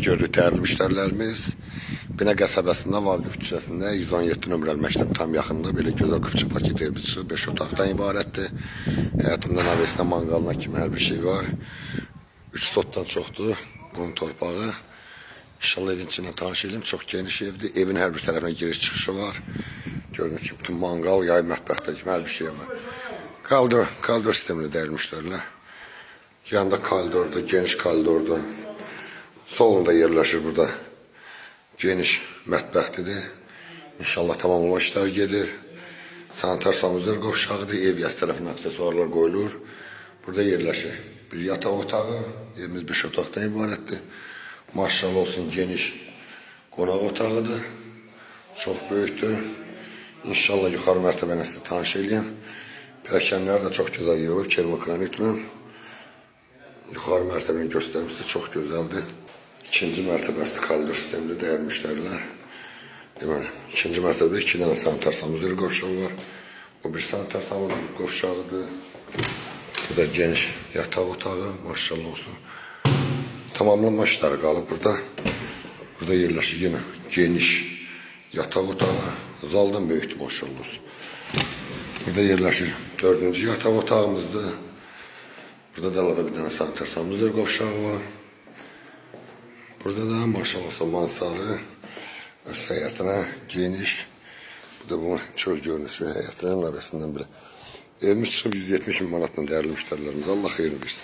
Gördük değerli müşterilerimiz. Bina qəsəbəsində Vaqif küçəsində 117 nömrəli məktəb tam yaxınında belə gözəl qıfçı paket evimiz çıxır. 5 otaqdan ibarətdir. Həyatında nəvəsinə manqalına kimi hər bir şey var. 3 sotdan çoxdur bunun torpağı. İnşallah evin içindən tanış edeyim. Çox geniş evdir. Evin hər bir tərəfinə giriş çıxışı var. Gördüğünüz gibi bütün mangal, yay mətbəxdə kimi hər bir şey var. Kaldır sistemli değerli müşteriler. Yanında koridorda, geniş koridorda. Solunda yerləşir burada. Geniş mətbəxtidir. İnşallah tamamlama işləri gedir. Sanitar sanuzlar qovşağıdır. Ev yaz tərəfinə aksesuarlar qoyulur. Burada yerləşir. Bir yataq otağı. Evimiz 5 otaqdan ibarətdir. Maşallah olsun geniş qonaq otağıdır. Çox böyükdür. İnşallah yuxarı mərtəbəni sizə tanış edeyim. Pilləkənlər də çox gözəl yığılıb. Kermokranitlə. Yuxarı mərtəbəni göstərmişsə çox gözəldir. İkinci mərtəbəsi koridor sistemli değerli müşteriler. Deməli, ikinci mərtəbədə 2 dənə sanitar sanuzlar qovşağı var. O bir sanitar sanuzlar qovşağıdır. Bu da geniş yataq otağı, maşallah olsun. Tamamlanma işləri qalıb burada. Burada yerləşir yine geniş yataq otağı. Zaldan böyükdür, maşallah olsun. Burada yerləşir 4-cü yataq otağımızdır. Burada da əlavə bir dənə sanitar sanuzlar qovşağı var. Burada da maşallah mansarı öz həyətinə geniş. Bu da bu çöl görünüşü həyətlərin əlavəsindən biri. Evimiz çıxıb 170 min manatla değerli müşterilerimiz. Allah xeyir versin.